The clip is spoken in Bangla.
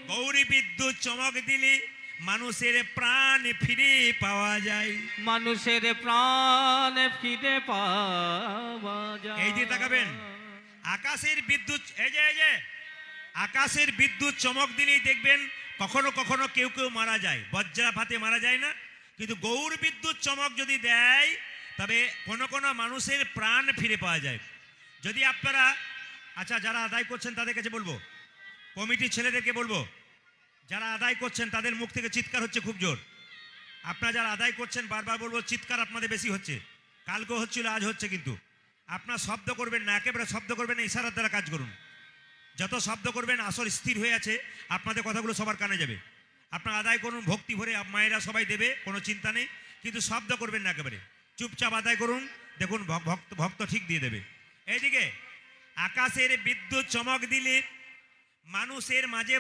গৌরী বিদ্যুৎ চমক দিলে মানুষের প্রাণ ফিরে পাওয়া যায়। মানুষের প্রাণ ফিরে পাওয়া যায়। এই দিয়ে তাকাবেন, আকাশের বিদ্যুৎ এই যে আকাশের বিদ্যুৎ চমক দিলেই দেখবেন কখনো কখনো কেউ কেউ মারা যায়, বজ্রাঘাতে মারা যায় না, কিন্তু গৌর বিদ্যুৎ চমক যদি দেয় তবে কোনো কোনো মানুষের প্রাণ ফিরে পাওয়া যায়। যদি আপনারা আচ্ছা যারা আদায় করছেন তাদের কাছে বলবো, কমিটির ছেলেদেরকে বলবো, যারা আদায় করছেন তাদের মুখ থেকে চিৎকার হচ্ছে খুব জোর। আপনারা যারা আদায় করছেন বারবার বলবো, চিৎকার আপনাদের বেশি হচ্ছে, কালকেও হচ্ছিল আজ হচ্ছে, কিন্তু আপনার শব্দ করবেন না, একেবারে শব্দ করবেন না, ইশারার দ্বারা কাজ করুন। যত শব্দ করবেন আসল স্থির হয়ে আছে, আপনাদের কথাগুলো সবার কানে যাবে। আপনারা আদায় করুন ভক্তি ভরে, মায়েরা সবাই দেবে, কোনো চিন্তা নেই, কিন্তু শব্দ করবেন না, একেবারে চুপচাপ আদায় করুন, দেখুন ভক্ত ঠিক দিয়ে দেবে। এইদিকে আকাশের বিদ্যুৎ চমক দিলে মানুষের মাঝে